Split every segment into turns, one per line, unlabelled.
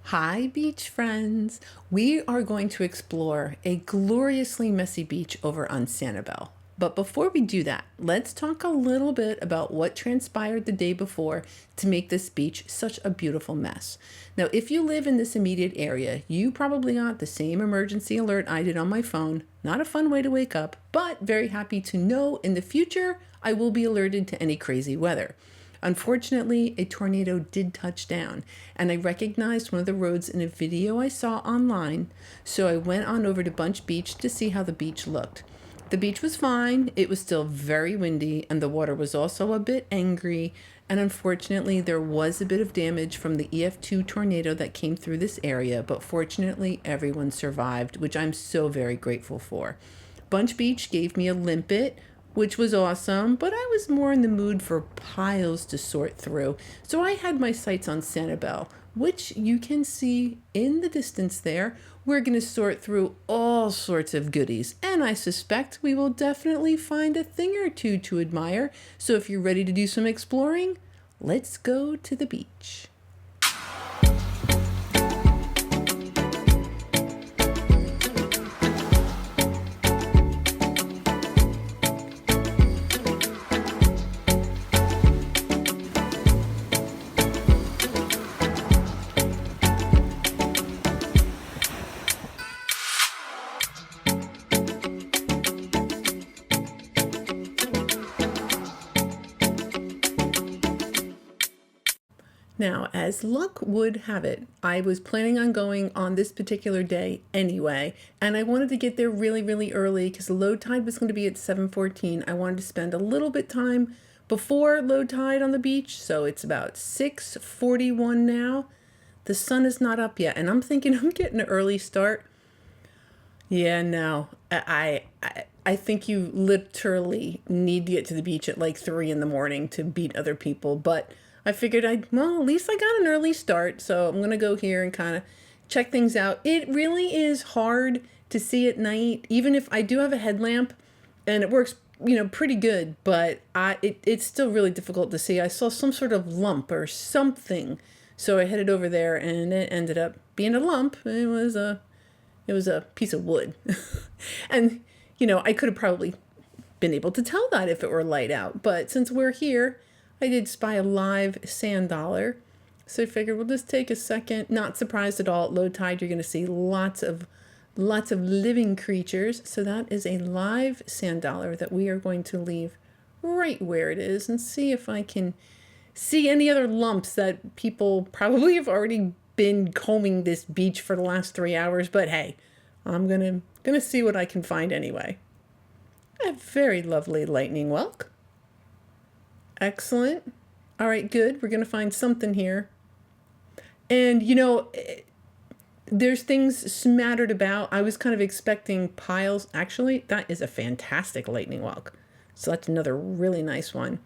Hi, beach friends. We are going to explore a gloriously messy beach over on Sanibel. But before we do that, let's talk a little bit about what transpired the day before to make this beach such a beautiful mess. Now, if you live in this immediate area, you probably got the same emergency alert I did on my phone. Not a fun way to wake up, but very happy to know in the future I will be alerted to any crazy weather. Unfortunately, a tornado did touch down, and I recognized one of the roads in a video I saw online, so I went on over to Bunch Beach to see how the beach looked. The beach was fine, it was still very windy, and the water was also a bit angry, and unfortunately, there was a bit of damage from the EF2 tornado that came through this area, but fortunately, everyone survived, which I'm so very grateful for. Bunch Beach gave me a limpet, which was awesome, but I was more in the mood for piles to sort through. So I had my sights on Sanibel, which you can see in the distance there. We're going to sort through all sorts of goodies, and I suspect we will definitely find a thing or two to admire. So if you're ready to do some exploring, let's go to the beach. Now, as luck would have it, I was planning on going on this particular day anyway, and I wanted to get there really, really early because the low tide was going to be at 7:14. I wanted to spend a little bit time before low tide on the beach, so it's about 6:41 now. The sun is not up yet, and I'm thinking I'm getting an early start. Yeah, no, I think you literally need to get to the beach at like 3 in the morning to beat other people, but I figured well, at least I got an early start, so I'm gonna go here and kind of check things out. It really is hard to see at night, even if I do have a headlamp and it works, pretty good, but it's still really difficult to see. I saw some sort of lump or something, so I headed over there and it ended up being a lump. It was a piece of wood. And, I could have probably been able to tell that if it were light out. But since we're here, I did spy a live sand dollar. So I figured we'll just take a second. Not surprised at all. At low tide, you're going to see lots of living creatures. So that is a live sand dollar that we are going to leave right where it is and see if I can see any other lumps that people probably have already been combing this beach for the last 3 hours, but hey, I'm gonna see what I can find anyway. A very lovely lightning whelk. Excellent. All right, good. We're gonna find something here. And there's things smattered about. I was kind of expecting piles. Actually, that is a fantastic lightning whelk. So that's another really nice one.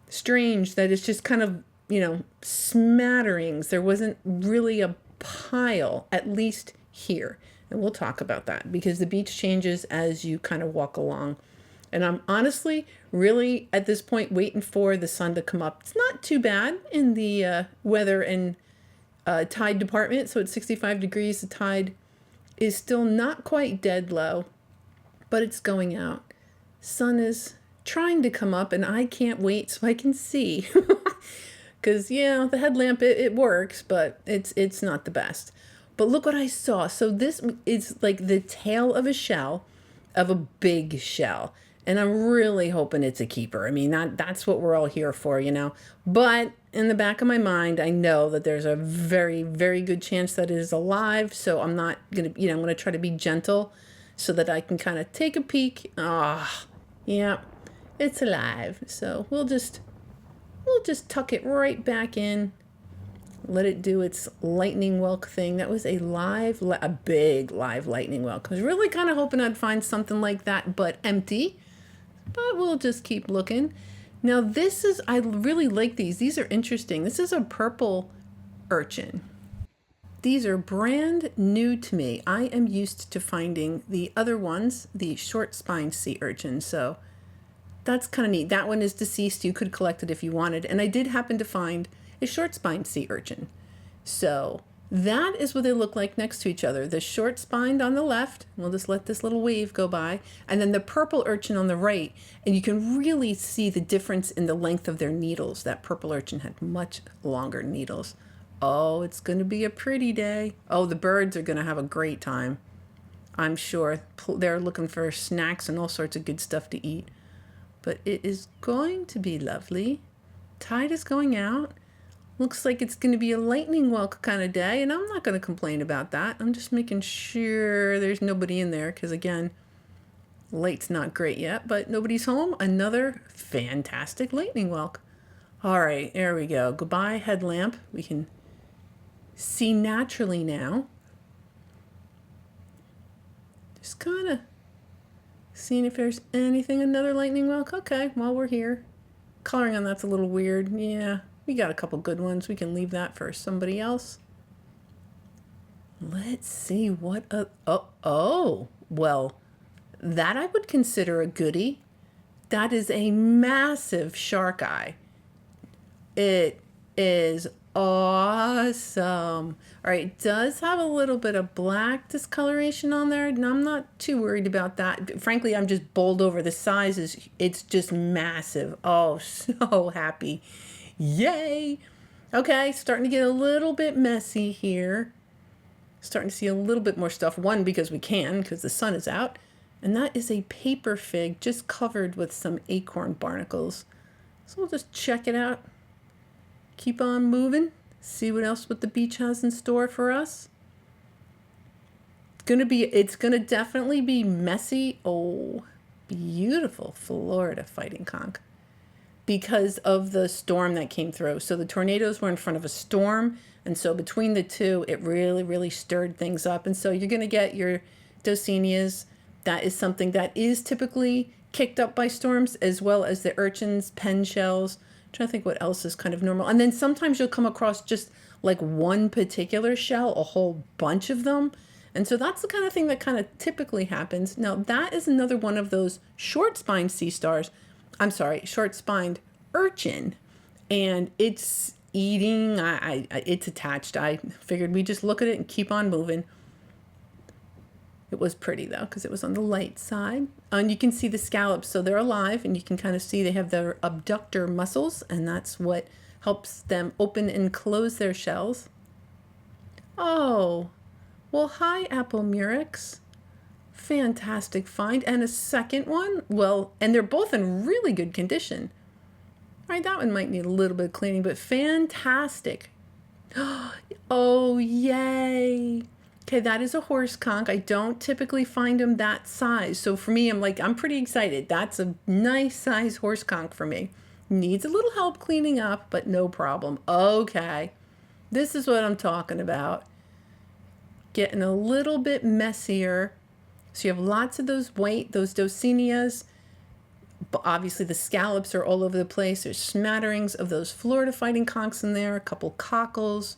Strange that it's just kind of smatterings. There wasn't really a pile, at least here. And we'll talk about that because the beach changes as you kind of walk along. And I'm honestly really at this point waiting for the sun to come up. It's not too bad in the weather and tide department. So it's 65 degrees. The tide is still not quite dead low, but it's going out. Sun is trying to come up and I can't wait so I can see. Because, the headlamp, it works, but it's not the best. But look what I saw. So this is like the tail of a shell, of a big shell. And I'm really hoping it's a keeper. I mean, that's what we're all here for, But in the back of my mind, I know that there's a very, very good chance that it is alive. So I'm not going to, I'm going to try to be gentle so that I can kind of take a peek. Yeah, it's alive. So we'll just tuck it right back in. Let it do its lightning whelk thing. That was a big live lightning whelk. I was really kind of hoping I'd find something like that, but empty. But we'll just keep looking. Now I really like these. These are interesting. This is a purple urchin. These are brand new to me. I am used to finding the other ones, the short spine sea urchin. So that's kind of neat. That one is deceased. You could collect it if you wanted. And I did happen to find a short spine sea urchin. So that is what they look like next to each other. The short spined on the left, we'll just let this little wave go by, and then the purple urchin on the right. And you can really see the difference in the length of their needles. That purple urchin had much longer needles. Oh, it's going to be a pretty day. Oh, the birds are going to have a great time. I'm sure they're looking for snacks and all sorts of good stuff to eat. But it is going to be lovely. Tide is going out. Looks like it's going to be a lightning welk kind of day, and I'm not going to complain about that. I'm just making sure there's nobody in there because, again, light's not great yet, but nobody's home. Another fantastic lightning welk. All right, there we go. Goodbye, headlamp. We can see naturally now. Just kind of seeing if there's anything. Another lightning welk. Okay, while we're here. Coloring on that's a little weird. Yeah, we got a couple good ones. We can leave that for somebody else. Let's see what well, that I would consider a goodie. That is a massive shark eye. It is awesome. All right, it does have a little bit of black discoloration on there, and I'm not too worried about that. Frankly, I'm just bowled over. The size it's just massive. Oh, so happy. Yay. Okay, starting to get a little bit messy here. Starting to see a little bit more stuff. One, because we can, because the sun is out. And that is a paper fig just covered with some acorn barnacles. So we'll just check it out. Keep on moving. See what else what the beach has in store for us. It's gonna definitely be messy. Oh, beautiful Florida fighting conch. Because of the storm that came through. So the tornadoes were in front of a storm. And so between the two, it really, really stirred things up. And so you're going to get your Dosinias. That is something that is typically kicked up by storms, as well as the urchins, pen shells. I'm trying to think what else is kind of normal. And then sometimes you'll come across just like one particular shell, a whole bunch of them. And so that's the kind of thing that kind of typically happens. Now, that is another one of those short-spined sea stars. I'm sorry, short-spined urchin, and it's eating. It's attached. I figured we just look at it and keep on moving. It was pretty though, because it was on the light side, and you can see the scallops, so they're alive, and you can kind of see they have their abductor muscles, and that's what helps them open and close their shells. Oh, well, hi, Apple Murex. Fantastic find. And a second one. Well, and they're both in really good condition. All right, that one might need a little bit of cleaning, but fantastic. Oh, yay. Okay, that is a horse conch. I don't typically find them that size. So for me, I'm pretty excited. That's a nice size horse conch for me. Needs a little help cleaning up, but no problem. Okay, this is what I'm talking about. Getting a little bit messier. So you have lots of those Dosinias. But obviously the scallops are all over the place. There's smatterings of those Florida fighting conchs in there, a couple cockles.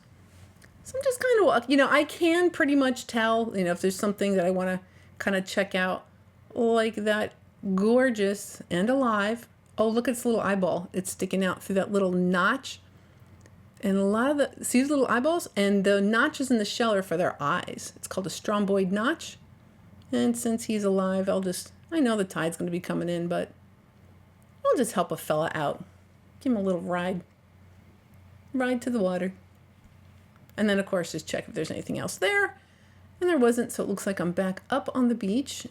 So I'm just kind of, I can pretty much tell, if there's something that I want to kind of check out, like that gorgeous and alive. Oh, look at its little eyeball. It's sticking out through that little notch. And a lot of see these little eyeballs? And the notches in the shell are for their eyes. It's called a stromboid notch. And since he's alive, I know the tide's going to be coming in, but I'll just help a fella out. Give him a little ride to the water. And then, of course, just check if there's anything else there. And there wasn't, so it looks like I'm back up on the beach.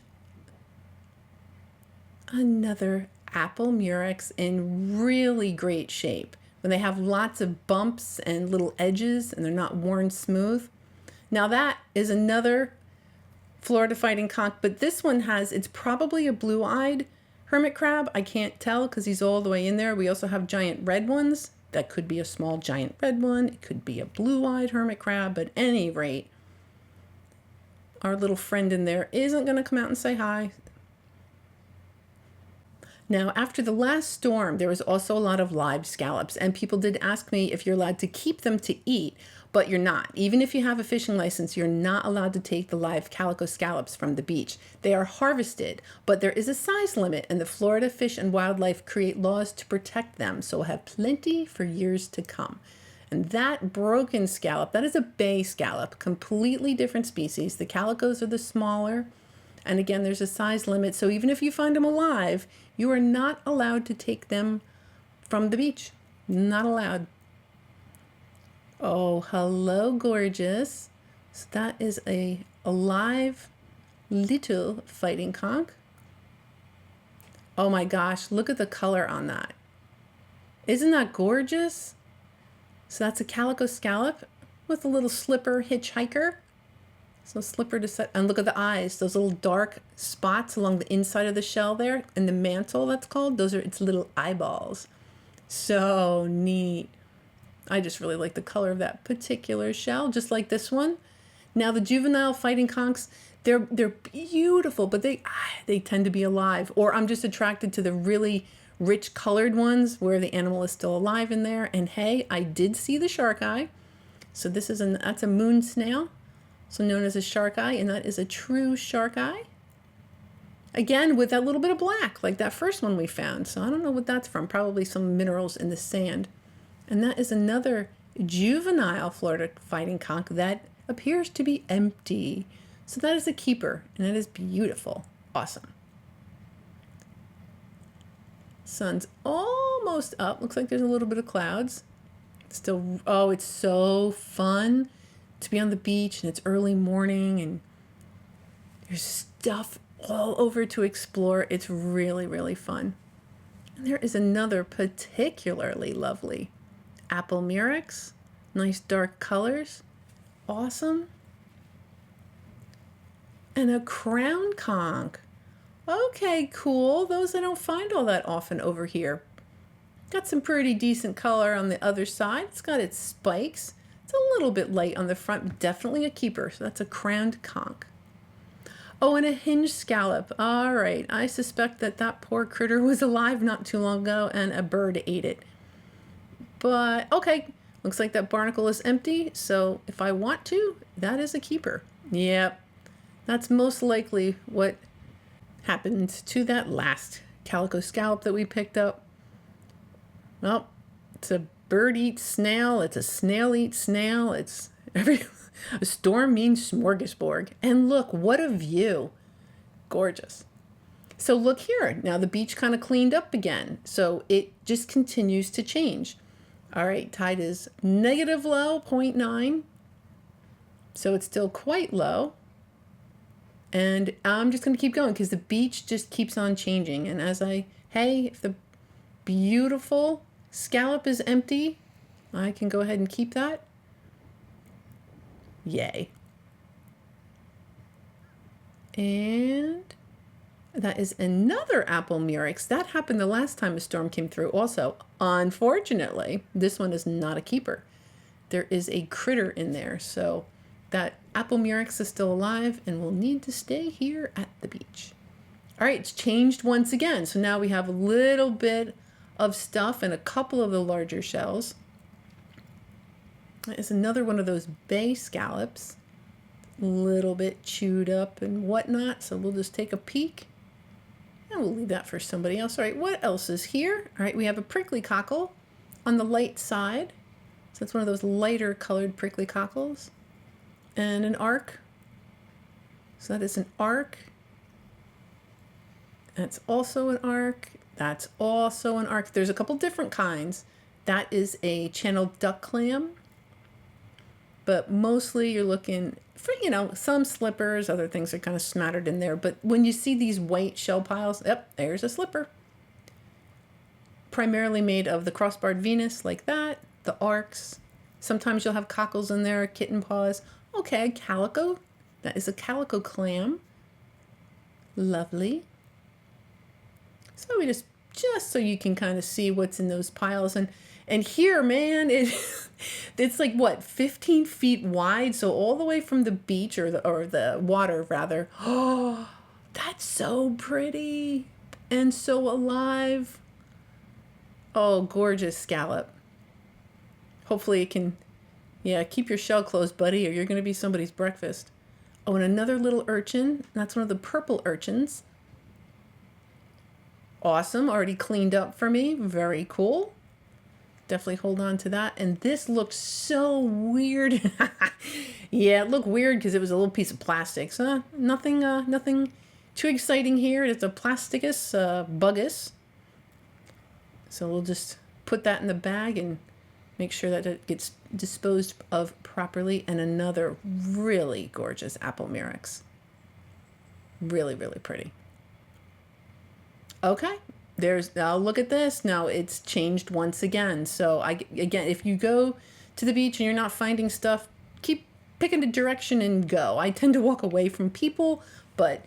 Another Apple Murex in really great shape. When they have lots of bumps and little edges and they're not worn smooth. Now that is another Florida fighting conch, but this one it's probably a blue-eyed hermit crab. I can't tell because he's all the way in there. We also have giant red ones. That could be a small giant red one. It could be a blue-eyed hermit crab, but at any rate, our little friend in there isn't going to come out and say hi. Now, after the last storm, there was also a lot of live scallops, and people did ask me if you're allowed to keep them to eat, but you're not. Even if you have a fishing license, you're not allowed to take the live calico scallops from the beach. They are harvested, but there is a size limit, and the Florida Fish and Wildlife create laws to protect them, so we'll have plenty for years to come. And that broken scallop, that is a bay scallop, completely different species. The calicos are the smaller. And again, there's a size limit. So even if you find them alive, you are not allowed to take them from the beach. Not allowed. Oh, hello, gorgeous. So that is a alive little fighting conch. Oh my gosh, look at the color on that. Isn't that gorgeous? So that's a calico scallop with a little slipper hitchhiker. So slipper to set, and look at the eyes, those little dark spots along the inside of the shell there, and the mantle that's called, those are its little eyeballs. So neat. I just really like the color of that particular shell, just like this one. Now the juvenile fighting conchs, they're beautiful, but they tend to be alive. Or I'm just attracted to the really rich colored ones where the animal is still alive in there. And hey, I did see the shark eye. So that's a moon snail, so known as a shark eye, and that is a true shark eye. Again, with that little bit of black, like that first one we found. So I don't know what that's from, probably some minerals in the sand. And that is another juvenile Florida fighting conch that appears to be empty. So that is a keeper, and that is beautiful. Awesome. Sun's almost up. Looks like there's a little bit of clouds. Still, oh, it's so fun to be on the beach, and it's early morning, and there's stuff all over to explore. It's really, really fun. And there is another particularly lovely apple murex. Nice dark colors. Awesome. And a crown conch. Okay, cool. Those I don't find all that often over here. Got some pretty decent color on the other side. It's got its spikes. It's a little bit light on the front, but definitely a keeper. So that's a crowned conch. Oh, and a hinge scallop. All right. I suspect that poor critter was alive not too long ago and a bird ate it. But okay, looks like that barnacle is empty. So if I want to, that is a keeper. Yep. That's most likely what happened to that last calico scallop that we picked up. Well, it's a bird eats snail. It's a snail eats snail. It's a storm means smorgasbord. And look, what a view. Gorgeous. So look here. Now the beach kind of cleaned up again. So it just continues to change. All right, tide is negative low, 0.9. So it's still quite low. And I'm just going to keep going because the beach just keeps on changing. And if the beautiful scallop is empty, I can go ahead and keep that. Yay. And that is another apple murex. That happened the last time a storm came through also. Unfortunately, this one is not a keeper. There is a critter in there. So that apple murex is still alive and will need to stay here at the beach. All right, it's changed once again. So now we have a little bit of stuff and a couple of the larger shells. That is another one of those bay scallops. A little bit chewed up and whatnot. So we'll just take a peek. And we'll leave that for somebody else. All right, what else is here? All right, we have a prickly cockle on the light side. So it's one of those lighter colored prickly cockles. And an arc. So that is an arc. That's also an arc. That's also an arc. There's a couple different kinds. That is a channeled duck clam. But mostly you're looking for, some slippers. Other things are kind of smattered in there. But when you see these white shell piles, yep, there's a slipper. Primarily made of the crossbarred Venus like that. The arcs. Sometimes you'll have cockles in there, kitten paws. Okay, calico. That is a calico clam. Lovely. So we just so you can kind of see what's in those piles. And here, man, it's like, what, 15 feet wide? So all the way from the beach or the water, rather. Oh, that's so pretty and so alive. Oh, gorgeous scallop. Hopefully it can, keep your shell closed, buddy, or you're going to be somebody's breakfast. Oh, and another little urchin. That's one of the purple urchins. Awesome. Already cleaned up for me. Very cool. definitely hold on to that. And this looks so weird. Yeah, it looked weird because it was a little piece of plastic. So nothing too exciting here. It's a plasticus, buggus. So we'll just put that in the bag and make sure that it gets disposed of properly. And another really gorgeous apple murex. Really, really pretty. Okay, now look at this. Now it's changed once again. So again, if you go to the beach and you're not finding stuff, keep picking a direction and go. I tend to walk away from people, but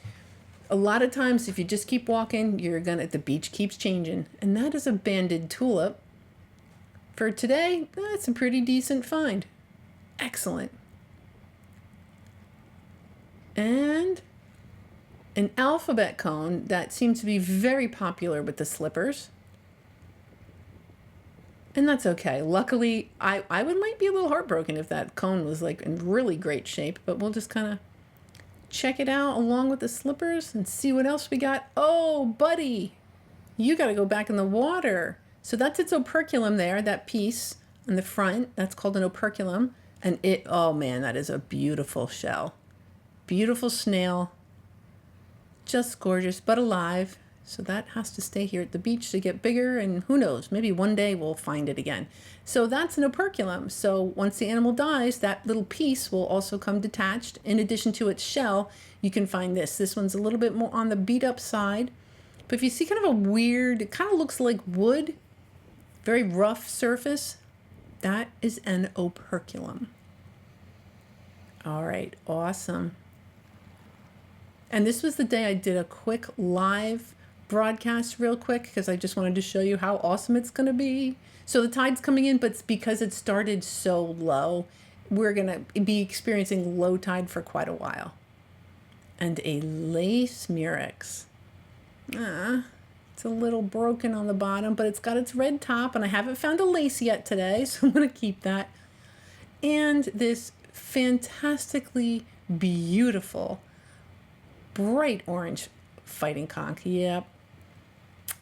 a lot of times if you just keep walking, the beach keeps changing. And that is a banded tulip. For today, that's a pretty decent find. Excellent. And an alphabet cone that seems to be very popular with the slippers. And that's okay. Luckily, I might be a little heartbroken if that cone was like in really great shape, but we'll just kind of check it out along with the slippers and see what else we got. Oh, buddy, you got to go back in the water. So that's its operculum there, that piece on the front. That's called an operculum. And oh man, that is a beautiful shell. Beautiful snail. Just gorgeous, but alive. So that has to stay here at the beach to get bigger, and who knows, maybe one day we'll find it again. So that's an operculum. So once the animal dies, that little piece will also come detached. In addition to its shell, you can find this. This one's a little bit more on the beat up side. But if you see kind of a weird, it kind of looks like wood, very rough surface, that is an operculum. All right, awesome. And this was the day I did a quick live broadcast real quick because I just wanted to show you how awesome it's going to be. So the tide's coming in, but because it started so low, we're going to be experiencing low tide for quite a while. And a lace murex. It's a little broken on the bottom, but it's got its red top, and I haven't found a lace yet today, so I'm going to keep that. And this fantastically beautiful bright orange fighting conch. Yep.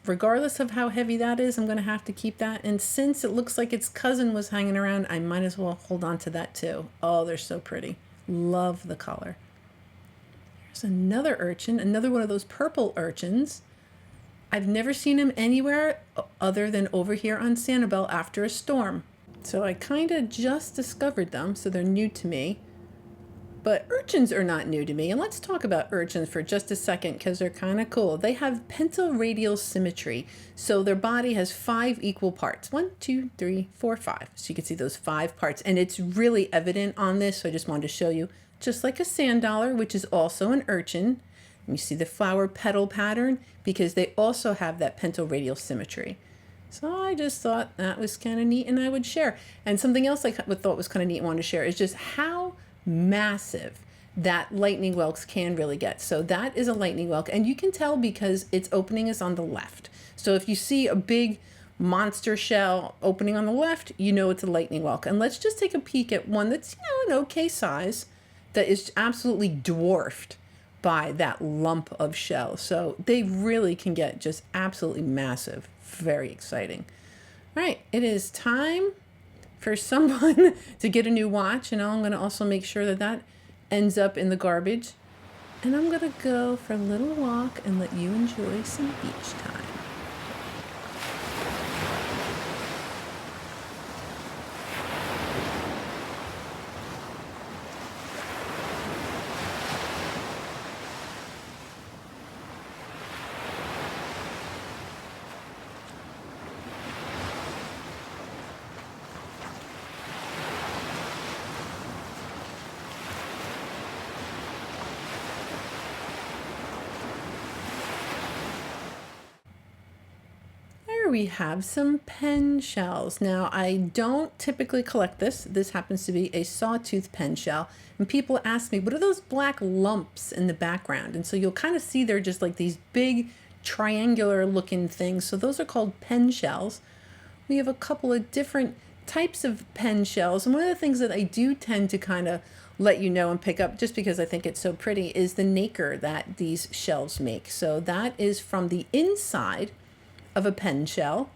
Regardless of how heavy that is, I'm going to have to keep that. And since it looks like its cousin was hanging around, I might as well hold on to that too. Oh, they're so pretty. Love the color. There's another urchin, another one of those purple urchins. I've never seen him anywhere other than over here on Sanibel after a storm. So I kind of just discovered them, so they're new to me. But urchins are not new to me. And let's talk about urchins for just a second because they're kind of cool. They have pentaradial symmetry. So their body has 5 equal parts. 1, 2, 3, 4, 5. So you can see those 5 parts. And it's really evident on this. So I just wanted to show you. Just like a sand dollar, which is also an urchin. And you see the flower petal pattern because they also have that pentaradial symmetry. So I just thought that was kind of neat and I would share. And something else I thought was kind of neat and wanted to share is just how massive that lightning whelks can really get. So that is a lightning whelk, and you can tell because its opening is on the left. So if you see a big monster shell opening on the left, you know it's a lightning whelk. And let's just take a peek at one that's, an okay size that is absolutely dwarfed by that lump of shell. So they really can get just absolutely massive. Very exciting. All right, it is time for someone to get a new watch, and I'm going to also make sure that that ends up in the garbage. And I'm going to go for a little walk and let you enjoy some beach time. We have some pen shells. Now, I don't typically collect this. This happens to be a sawtooth pen shell. And people ask me, what are those black lumps in the background? And so you'll kind of see they're just like these big triangular looking things. So those are called pen shells. We have a couple of different types of pen shells. And one of the things that I do tend to kind of let you know and pick up just because I think it's so pretty is the nacre that these shells make. So that is from the inside of a pen shell.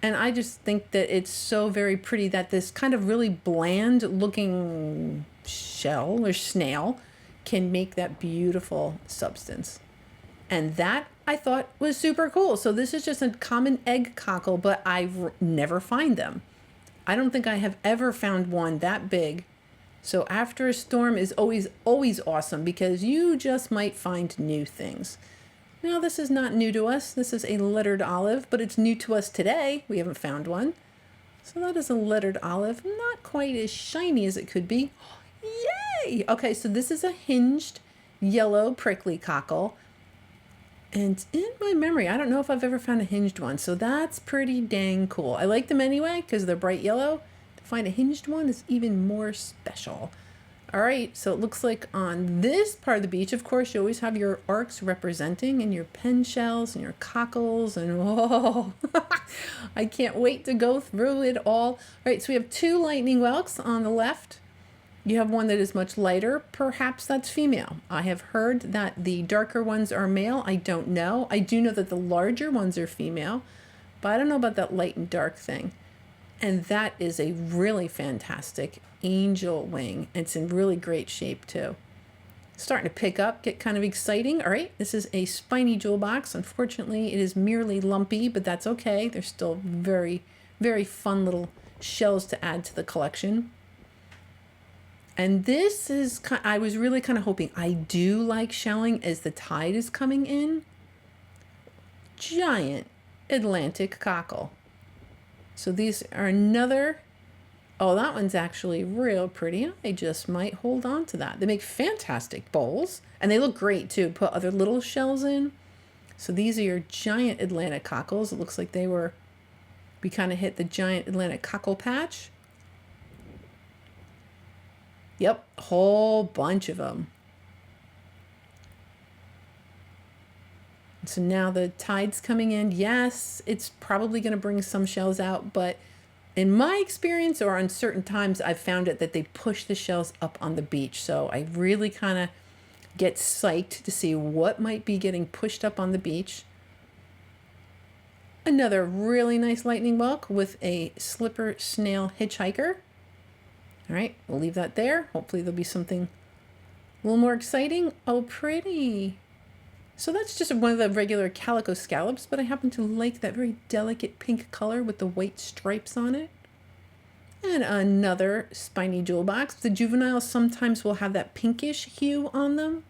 And I just think that it's so very pretty that this kind of really bland looking shell or snail can make that beautiful substance. And that I thought was super cool. So this is just a common egg cockle, but I never find them. I don't think I have ever found one that big. So after a storm is always, always awesome because you just might find new things. Now, this is not new to us. This is a lettered olive, but it's new to us today. We haven't found one. So that is a lettered olive. Not quite as shiny as it could be. Yay! Okay, so this is a hinged yellow prickly cockle. And in my memory, I don't know if I've ever found a hinged one. So that's pretty dang cool. I like them anyway because they're bright yellow. To find a hinged one is even more special. All right, so it looks like on this part of the beach, of course, you always have your arcs representing and your pen shells and your cockles and oh, I can't wait to go through it all. All right, so we have two lightning whelks on the left. You have one that is much lighter. Perhaps that's female. I have heard that the darker ones are male. I don't know. I do know that the larger ones are female, but I don't know about that light and dark thing. And that is a really fantastic angel wing. It's in really great shape too. Starting to pick up, get kind of exciting. All right, this is a spiny jewel box. Unfortunately, it is merely lumpy, but that's okay. They're still very, very fun little shells to add to the collection. And this is, I was really kind of hoping, I do like shelling as the tide is coming in. Giant Atlantic cockle. So these are another, oh, that one's actually real pretty. I just might hold on to that. They make fantastic bowls and they look great too. Put other little shells in. So these are your giant Atlantic cockles. It looks like we kind of hit the giant Atlantic cockle patch. Yep, a whole bunch of them. So now the tide's coming in. Yes, it's probably going to bring some shells out, but in my experience or on certain times, I've found it that they push the shells up on the beach. So I really kind of get psyched to see what might be getting pushed up on the beach. Another really nice lightning whelk with a slipper snail hitchhiker. All right, we'll leave that there. Hopefully there'll be something a little more exciting. Oh, pretty. So that's just one of the regular calico scallops, but I happen to like that very delicate pink color with the white stripes on it. And another spiny jewel box. The juveniles sometimes will have that pinkish hue on them.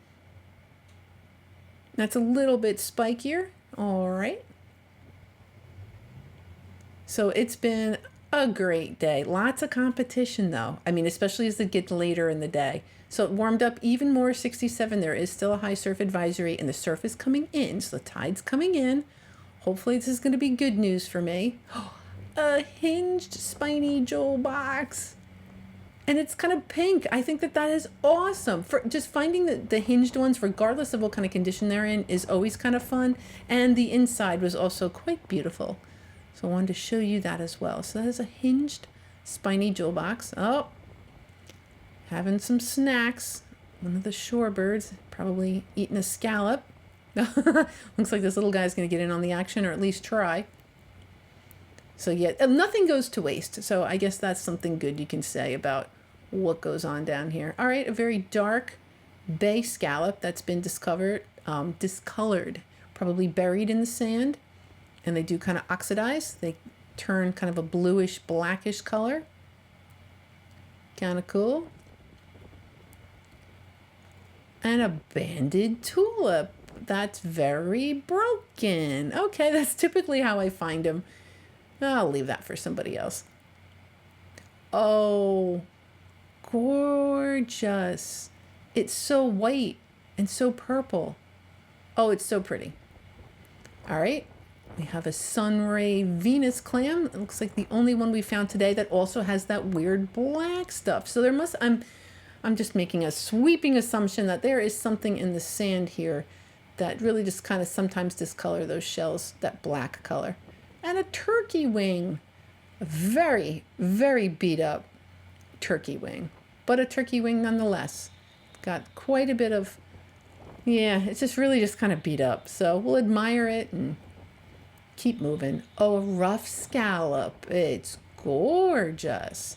That's a little bit spikier. All right. So it's been a great day. Lots of competition though. I mean, especially as it gets later in the day. So it warmed up even more, 67. There is still a high surf advisory and the surf is coming in. So the tide's coming in. Hopefully this is going to be good news for me. A hinged spiny jewel box. And it's kind of pink. I think that is awesome. For just finding the hinged ones, regardless of what kind of condition they're in, is always kind of fun. And the inside was also quite beautiful. So I wanted to show you that as well. So that is a hinged spiny jewel box. Oh, having some snacks. One of the shorebirds probably eating a scallop. Looks like this little guy's going to get in on the action, or at least try. So yeah, nothing goes to waste. So I guess that's something good you can say about what goes on down here. All right, a very dark bay scallop that's been discolored, probably buried in the sand. And they do kind of oxidize. They turn kind of a bluish, blackish color. Kind of cool. And a banded tulip. That's very broken. Okay, that's typically how I find them. I'll leave that for somebody else. Oh, gorgeous. It's so white and so purple. Oh, it's so pretty. All right. We have a sunray Venus clam. It looks like the only one we found today that also has that weird black stuff. So there must, I'm just making a sweeping assumption that there is something in the sand here that really just kind of sometimes discolor those shells, that black color. And a turkey wing. A very, very beat up turkey wing, but a turkey wing nonetheless. Got quite a bit of, yeah, it's just really just kind of beat up. So we'll admire it and Keep moving. Oh, a rough scallop. It's gorgeous.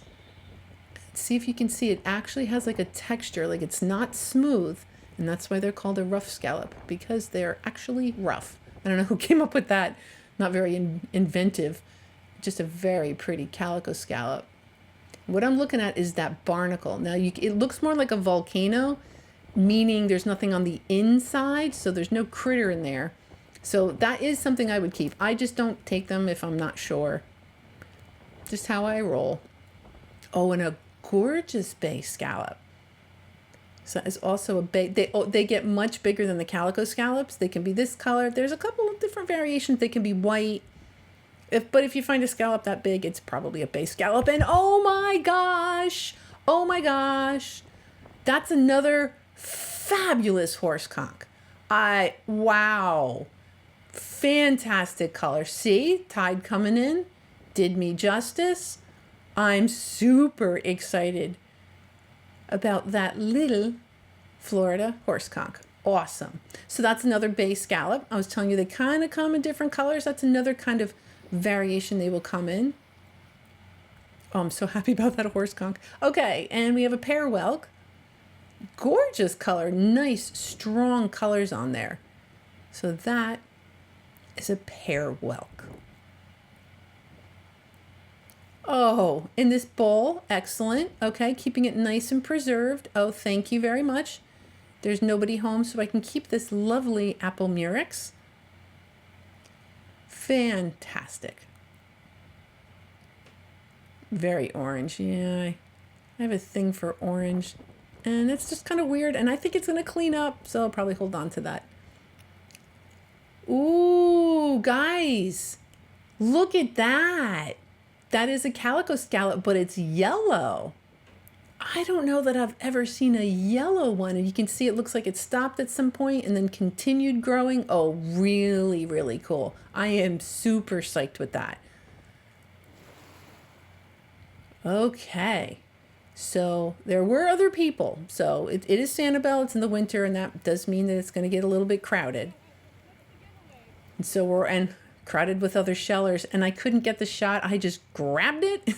See if you can see it actually has like a texture, like it's not smooth. And that's why they're called a rough scallop, because they're actually rough. I don't know who came up with that. Not very inventive. Just a very pretty calico scallop. What I'm looking at is that barnacle. Now, it looks more like a volcano, meaning there's nothing on the inside, so there's no critter in there. So that is something I would keep. I just don't take them if I'm not sure. Just how I roll. Oh, and a gorgeous bay scallop. So it's also a bay. They get much bigger than the calico scallops. They can be this color. There's a couple of different variations. They can be white. But if you find a scallop that big, it's probably a bay scallop. And oh my gosh, that's another fabulous horse conch. Wow, fantastic color. See, tide coming in, did me justice. I'm super excited about that little Florida horse conch. Awesome. So that's another bay scallop. I was telling you they kind of come in different colors. That's another kind of variation they will come in. Oh, I'm so happy about that horse conch. Okay, and we have a pear whelk. Gorgeous color, nice strong colors on there. So that is a pear whelk. Oh, in this bowl, excellent. Okay, keeping it nice and preserved. Oh, thank you very much. There's nobody home, so I can keep this lovely apple murex. Fantastic. Very orange. Yeah, I have a thing for orange. And it's just kind of weird. And I think it's going to clean up, so I'll probably hold on to that. Ooh, guys, look at that. That is a calico scallop, but it's yellow. I don't know that I've ever seen a yellow one. And you can see it looks like it stopped at some point and then continued growing. Oh, really, really cool. I am super psyched with that. Okay. So there were other people. So it is Sanibel. It's in the winter, and that does mean that it's going to get a little bit crowded. And so we're crowded with other shellers, and I couldn't get the shot. I just grabbed it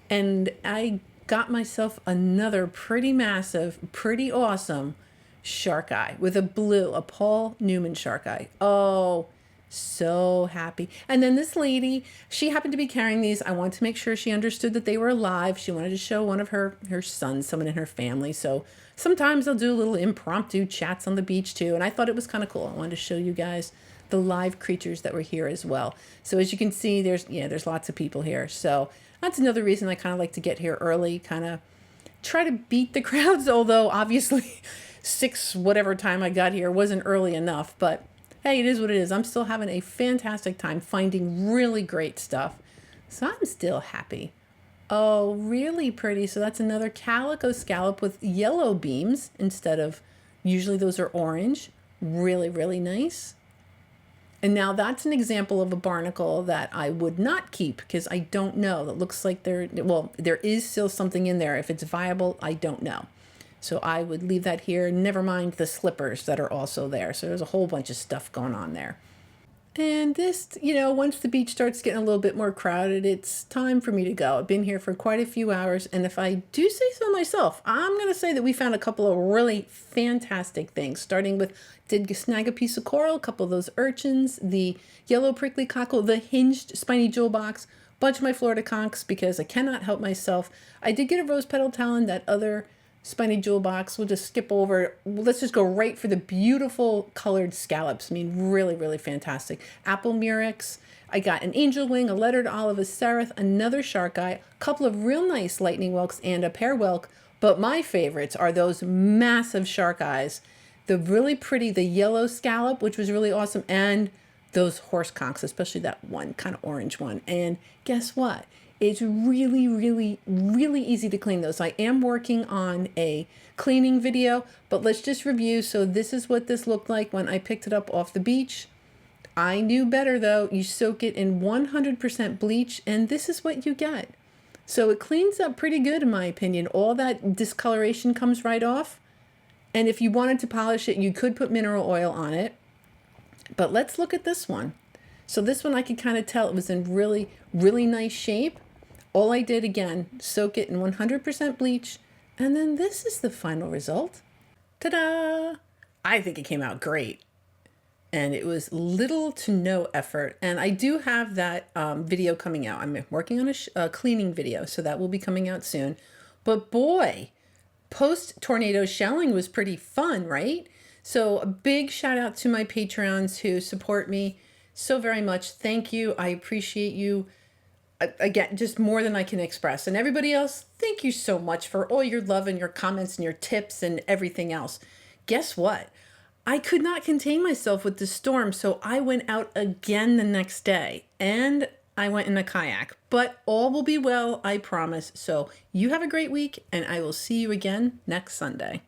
and I got myself another pretty massive, pretty awesome shark eye with a Paul Newman shark eye. Oh, so happy. And then this lady, she happened to be carrying these. I wanted to make sure she understood that they were alive. She wanted to show one of her sons, someone in her family. So sometimes I'll do little impromptu chats on the beach too. And I thought it was kind of cool. I wanted to show you guys the live creatures that were here as well. So as you can see, there's lots of people here. So that's another reason I kind of like to get here early, kind of try to beat the crowds, although obviously 6 whatever time I got here wasn't early enough, but hey, it is what it is. I'm still having a fantastic time finding really great stuff. So I'm still happy. Oh, really pretty. So that's another calico scallop with yellow beams instead of, usually those are orange. Really, really nice. And now that's an example of a barnacle that I would not keep because I don't know. It looks like there is still something in there. If it's viable, I don't know. So I would leave that here. Never mind the slippers that are also there. So there's a whole bunch of stuff going on there. And this, once the beach starts getting a little bit more crowded, it's time for me to go. I've been here for quite a few hours. And if I do say so myself, I'm going to say that we found a couple of really fantastic things, starting with, did snag a piece of coral, a couple of those urchins, the yellow prickly cockle, the hinged spiny jewel box, bunch of my Florida conchs because I cannot help myself. I did get a rose petal talon, that other spiny jewel box. We'll just skip over. Let's just go right for the beautiful colored scallops. I mean, really, really fantastic. Apple murex. I got an angel wing, a lettered olive, a seraph, another shark eye, a couple of real nice lightning whelks, and a pear whelk. But my favorites are those massive shark eyes. The really pretty, the yellow scallop, which was really awesome, and those horse conchs, especially that one kind of orange one. And guess what? It's really, really, really easy to clean those. I am working on a cleaning video, but let's just review. So this is what this looked like when I picked it up off the beach. I knew better though. You soak it in 100% bleach and this is what you get. So it cleans up pretty good in my opinion. All that discoloration comes right off. And if you wanted to polish it, you could put mineral oil on it. But let's look at this one. So this one I could kind of tell it was in really, really nice shape. All I did again, soak it in 100% bleach. And then this is the final result. Ta-da! I think it came out great. And it was little to no effort. And I do have that video coming out. I'm working on a cleaning video, so that will be coming out soon. But boy, post-tornado shelling was pretty fun, right? So a big shout out to my Patreons who support me so very much. Thank you. I appreciate you. Again, just more than I can express. And everybody else, thank you so much for all your love and your comments and your tips and everything else. Guess what? I could not contain myself with the storm, so I went out again the next day and I went in a kayak. But all will be well, I promise. So you have a great week and I will see you again next Sunday.